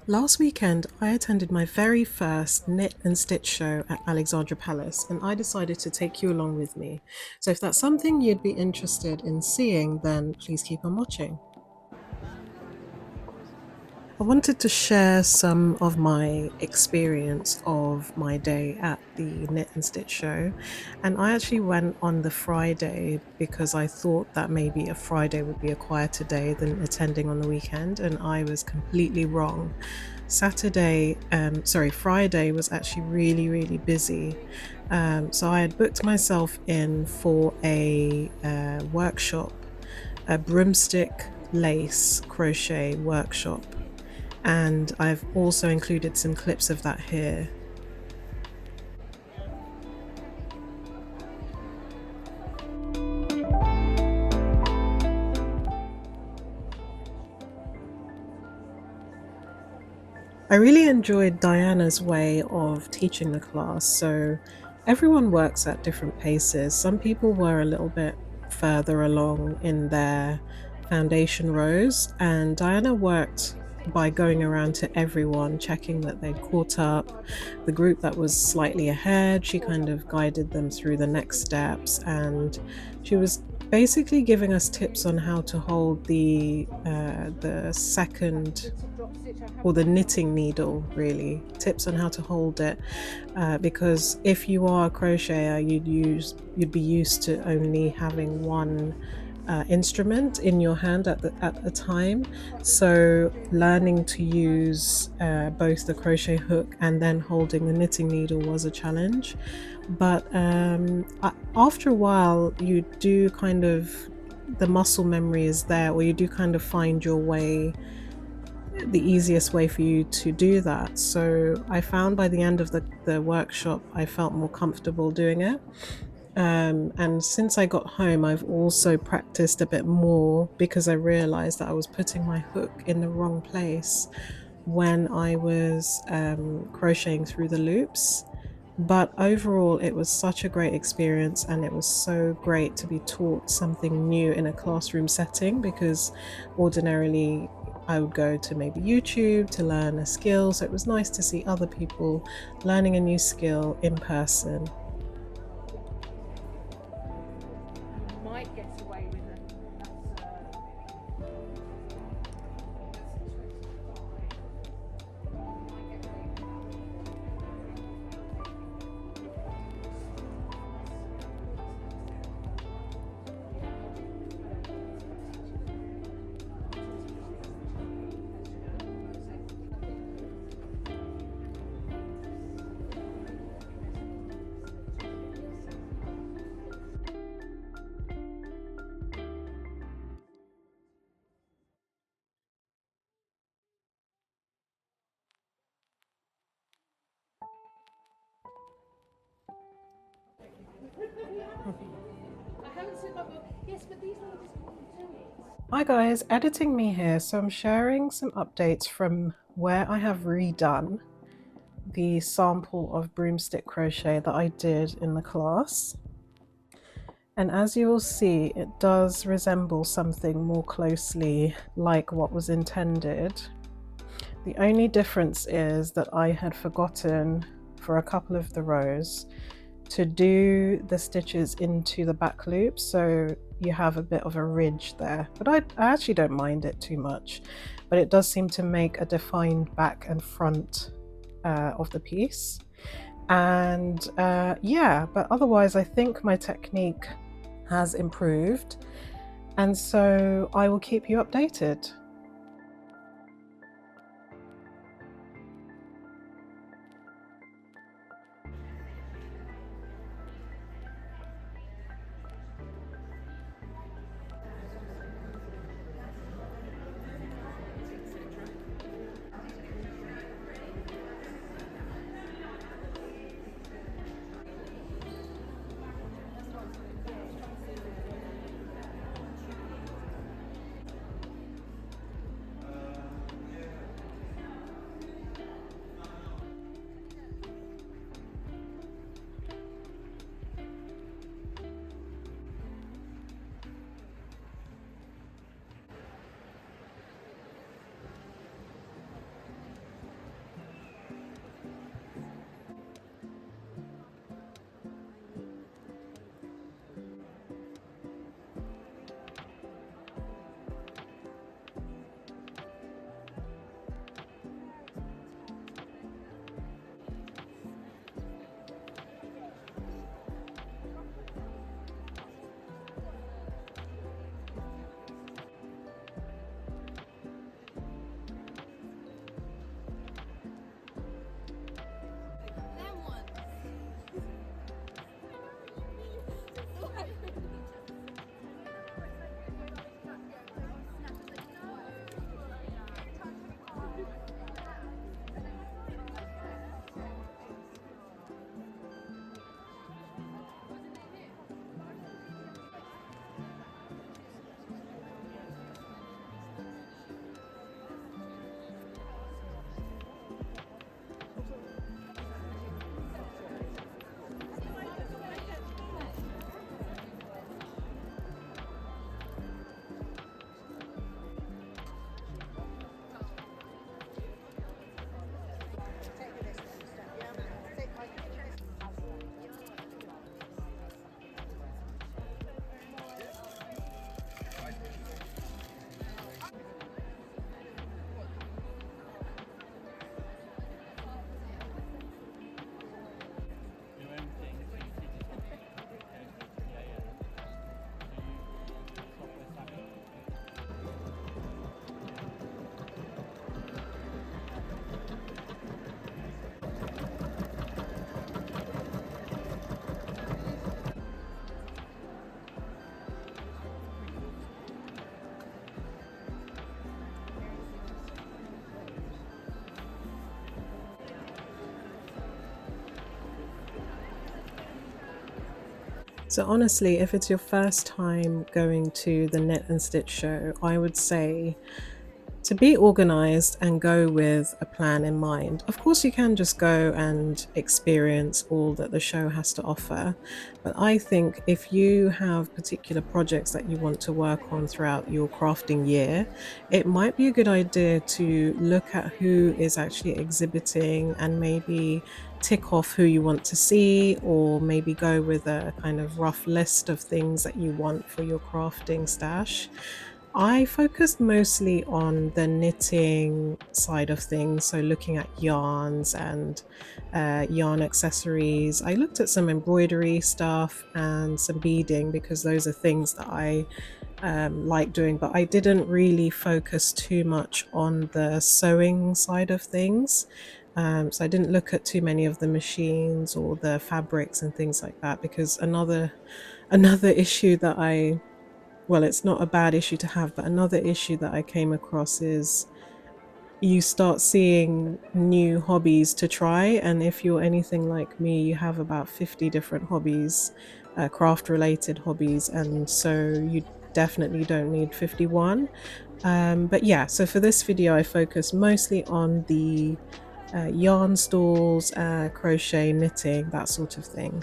Last weekend, I attended my very first knit and stitch show at Alexandra Palace, and I decided to take you along with me. So, if that's something you'd be interested in seeing, then please keep on watching. I wanted to share some of my experience of my day at the Knit and Stitch show. And I actually went on the Friday because I thought that maybe a Friday would be a quieter day than attending on the weekend. And I was completely wrong. Friday was actually really, really busy. So I had booked myself in for a workshop, a broomstick lace crochet workshop, and I've also included some clips of that here. I really enjoyed Diana's way of teaching the class. So everyone works at different paces. Some people were a little bit further along in their foundation rows, and Diana worked by going around to everyone, checking that they'd caught up. The group that was slightly ahead, she kind of guided them through the next steps, and she was basically giving us tips on how to hold the second, or the knitting needle, really tips on how to hold it, because if you are a crocheter, you'd be used to only having one instrument in your hand at a time. So learning to use both the crochet hook and then holding the knitting needle was a challenge. But after a while, you do kind of, the muscle memory is there, or you do kind of find your way, the easiest way for you to do that. So I found by the end of the workshop, I felt more comfortable doing it. And since I got home, I've also practiced a bit more because I realized that I was putting my hook in the wrong place when I was crocheting through the loops. But overall, it was such a great experience, and it was so great to be taught something new in a classroom setting, because ordinarily I would go to maybe YouTube to learn a skill. So it was nice to see other people learning a new skill in person. Hi guys, editing me here. So I'm sharing some updates from where I have redone the sample of broomstick crochet that I did in the class. And as you will see, it does resemble something more closely like what was intended. The only difference is that I had forgotten for a couple of the rows to do the stitches into the back loop, so you have a bit of a ridge there, but I actually don't mind it too much, but it does seem to make a defined back and front of the piece. And yeah, but otherwise I think my technique has improved, and so I will keep you updated. So honestly, if it's your first time going to the Knit and Stitch show, I would say to be organized and go with a plan in mind. Of course, you can just go and experience all that the show has to offer. But I think if you have particular projects that you want to work on throughout your crafting year, it might be a good idea to look at who is actually exhibiting and maybe tick off who you want to see, or maybe go with a kind of rough list of things that you want for your crafting stash. I focused mostly on the knitting side of things, so looking at yarns and yarn accessories. I looked at some embroidery stuff and some beading because those are things that I like doing, but I didn't really focus too much on the sewing side of things. So I didn't look at too many of the machines or the fabrics and things like that, because another issue that well, it's not a bad issue to have, but another issue that I came across is you start seeing new hobbies to try. And if you're anything like me, you have about 50 different hobbies, craft related hobbies. And so you definitely don't need 51. But yeah, so for this video, I focus mostly on the yarn stalls, crochet, knitting, that sort of thing.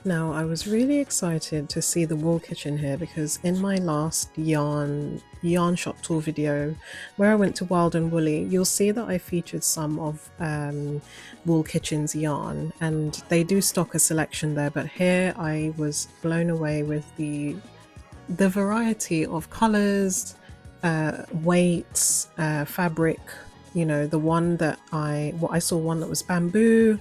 Now, I was really excited to see the wool kitchen here because in my last yarn shop tour video where I went to Wild and Woolly, you'll see that I featured some of Wool Kitchen's yarn, and they do stock a selection there, but here I was blown away with the variety of colors, weights, fabric. You know, the one that I saw one that was bamboo.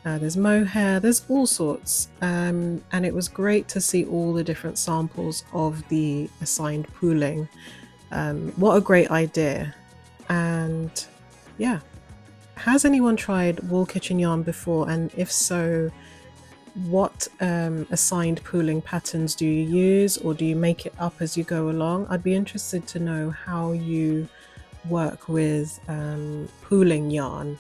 There's mohair. There's all sorts, and it was great to see all the different samples of the assigned pooling. What a great idea! And yeah, has anyone tried wool kitchen yarn before? And if so, what assigned pooling patterns do you use, or do you make it up as you go along? I'd be interested to know how you work with pooling yarn.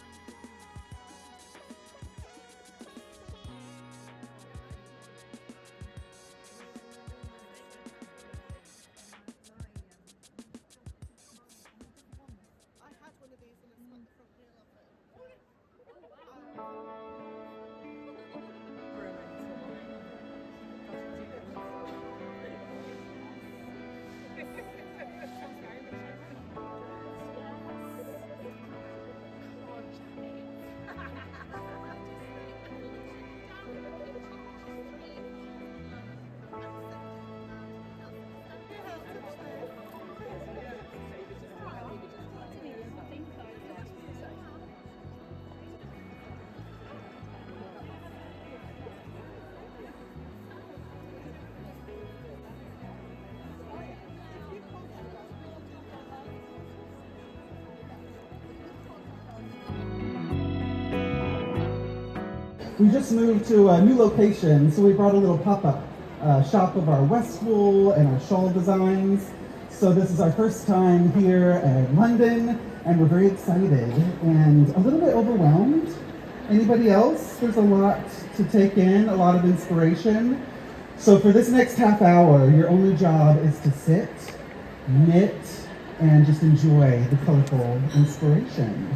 We just moved to a new location, so we brought a little pop-up shop of our West wool and our shawl designs. So this is our first time here in London, and we're very excited and a little bit overwhelmed. Anybody else? There's a lot to take in, a lot of inspiration. So for this next half hour, your only job is to sit, knit, and just enjoy the colorful inspiration.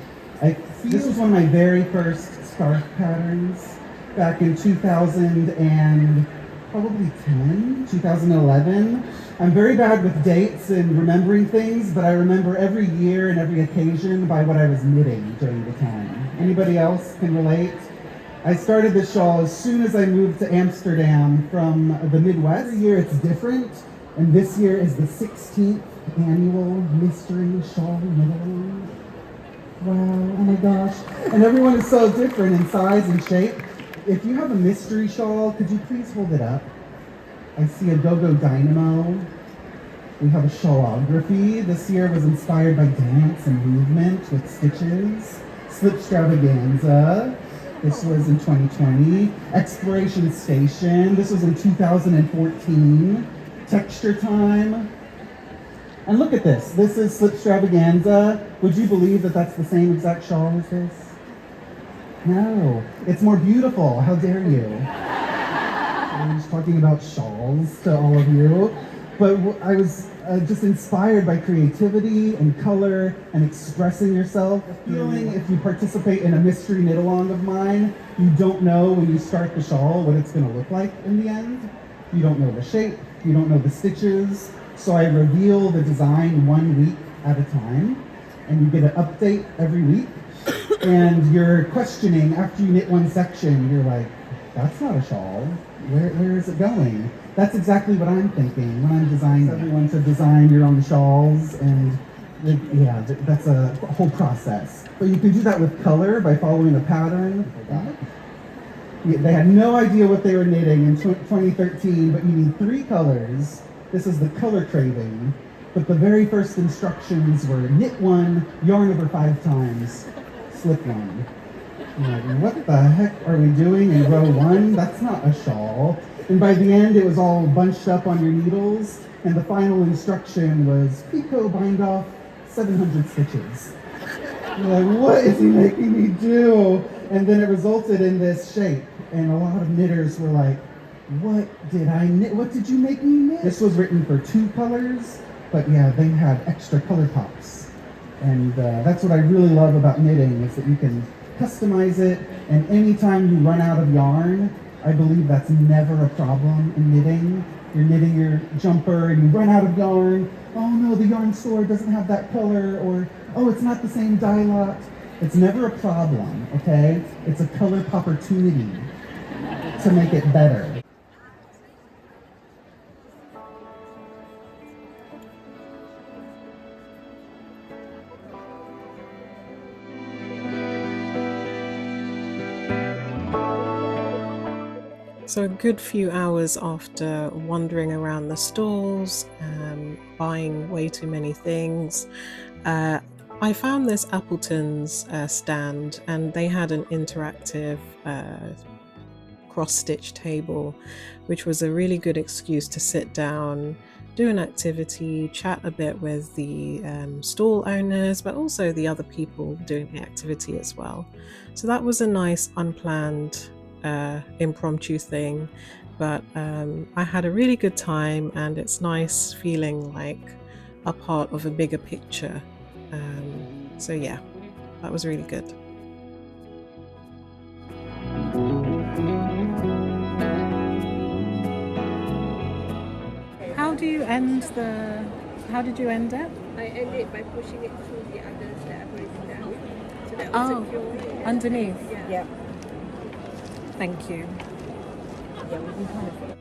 This was one of my very first scarf patterns back in 2011. I'm very bad with dates and remembering things, but I remember every year and every occasion by what I was knitting during the time. Anybody else can relate? I started this shawl as soon as I moved to Amsterdam from the Midwest. Every year it's different, and this year is the 16th annual mystery shawl knit-along. Wow, oh my gosh. And everyone is so different in size and shape. If you have a mystery shawl, could you please hold it up? I see a go-go dynamo. We have a shawlography. This year was inspired by dance and movement with stitches. Slip Stravaganza. This was in 2020. Exploration Station. This was in 2014. Texture Time. And look at this. This is Slip Stravaganza. Would you believe that that's the same exact shawl as this? No. It's more beautiful. How dare you? I'm just talking about shawls to all of you. But I was just inspired by creativity and color and expressing yourself. A feeling if you participate in a mystery knit-along of mine, you don't know when you start the shawl what it's going to look like in the end. You don't know the shape. You don't know the stitches. So I reveal the design 1 week at a time, and you get an update every week. And you're questioning, after you knit one section, you're like, that's not a shawl. Where is it going? That's exactly what I'm thinking when I'm designing. Everyone to design your own shawls, and yeah, that's a whole process. But you can do that with color by following a pattern. They had no idea what they were knitting in 2013, but you need 3 colors. This is the color craving. But the very first instructions were knit 1, yarn over 5 times, slip 1. Like, what the heck are we doing in row 1? That's not a shawl. And by the end, it was all bunched up on your needles, and the final instruction was picot bind off 700 stitches. You're like, what is he making me do? And then it resulted in this shape, and a lot of knitters were like, what did I knit? What did you make me knit? This was written for 2 colors, but yeah, they had extra color pops. And that's what I really love about knitting, is that you can customize it, and anytime you run out of yarn, I believe that's never a problem in knitting. You're knitting your jumper and you run out of yarn. Oh no, the yarn store doesn't have that color, or oh, it's not the same dye lot. It's never a problem, okay? It's a color opportunity to make it better. So, a good few hours after wandering around the stalls, buying way too many things, uh, I found this Appleton's stand, and they had an interactive cross stitch table, which was a really good excuse to sit down, do an activity, chat a bit with the stall owners, but also the other people doing the activity as well. So that was a nice, unplanned, impromptu thing. But I had a really good time, and it's nice feeling like a part of a bigger picture. So, yeah, that was really good. How do you end the? How did you end it? I end it by pushing it through the others that I've already done. So that Oh, will secure it. underneath. Yeah. Yeah. Thank you. Yeah, we can kind of.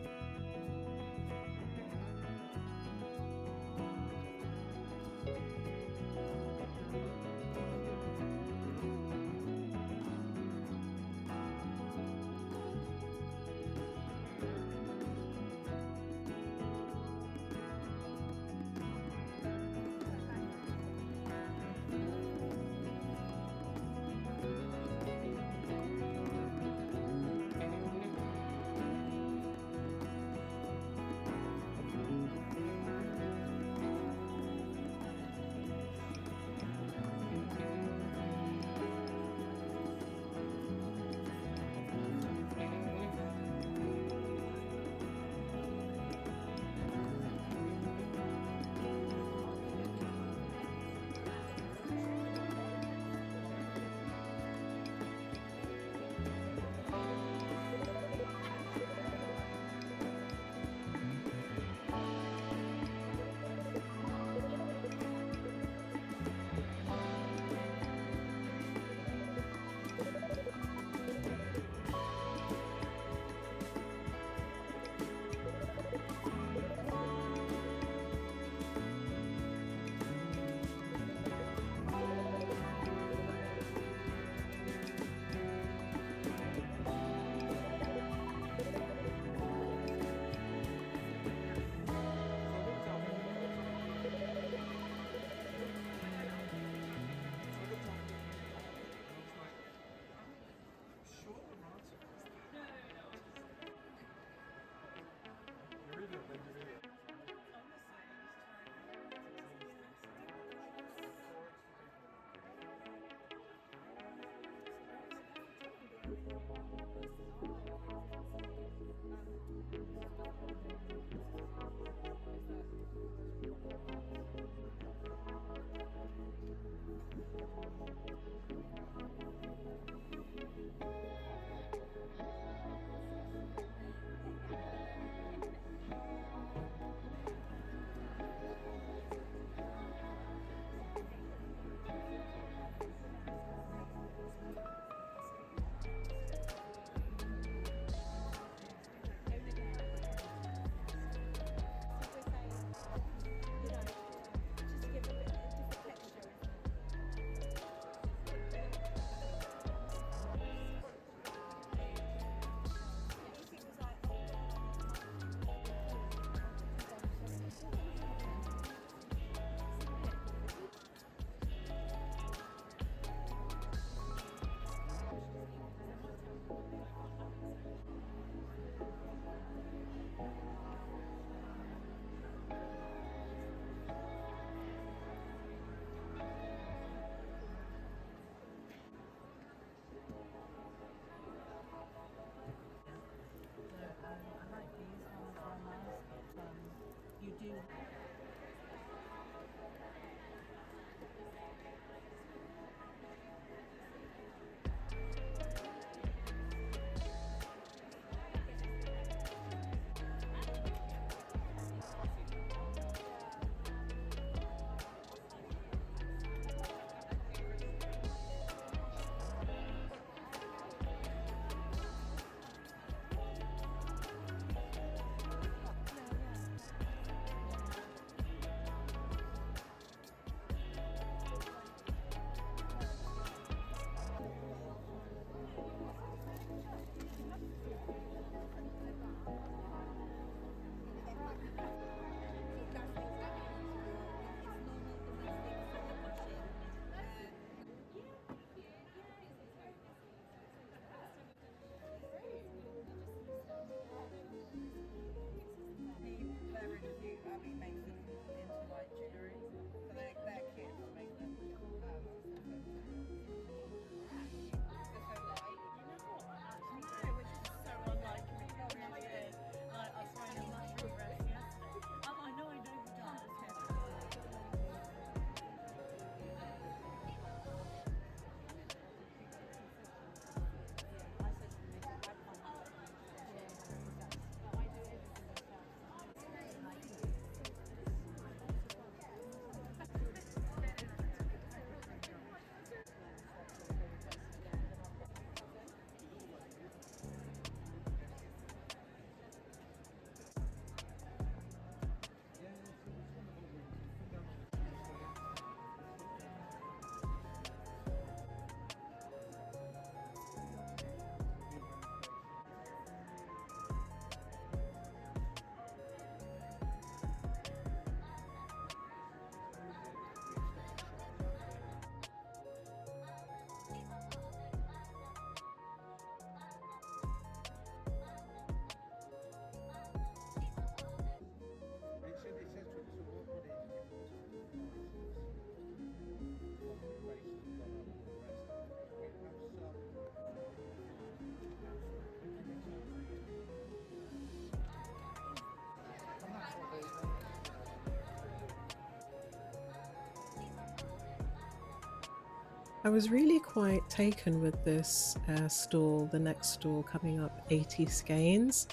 I was really quite taken with this stall, the next stall coming up, 80 skeins,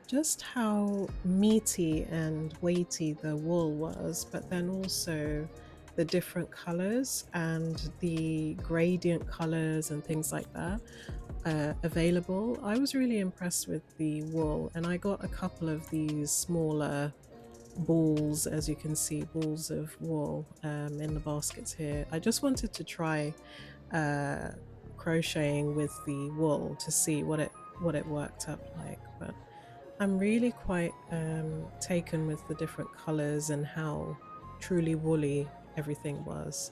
just how meaty and weighty the wool was, but then also the different colors and the gradient colors and things like that available. I was really impressed with the wool, and I got a couple of these smaller balls, as you can see, balls of wool in the baskets here. I just wanted to try uh, crocheting with the wool to see what it worked up like, but I'm really quite taken with the different colors and how truly woolly everything was.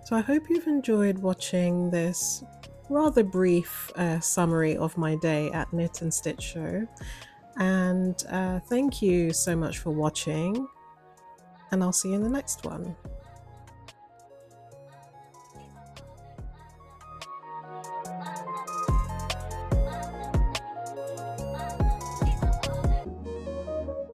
So I hope you've enjoyed watching this rather brief summary of my day at Knit and Stitch Show. And thank you so much for watching, and I'll see you in the next one.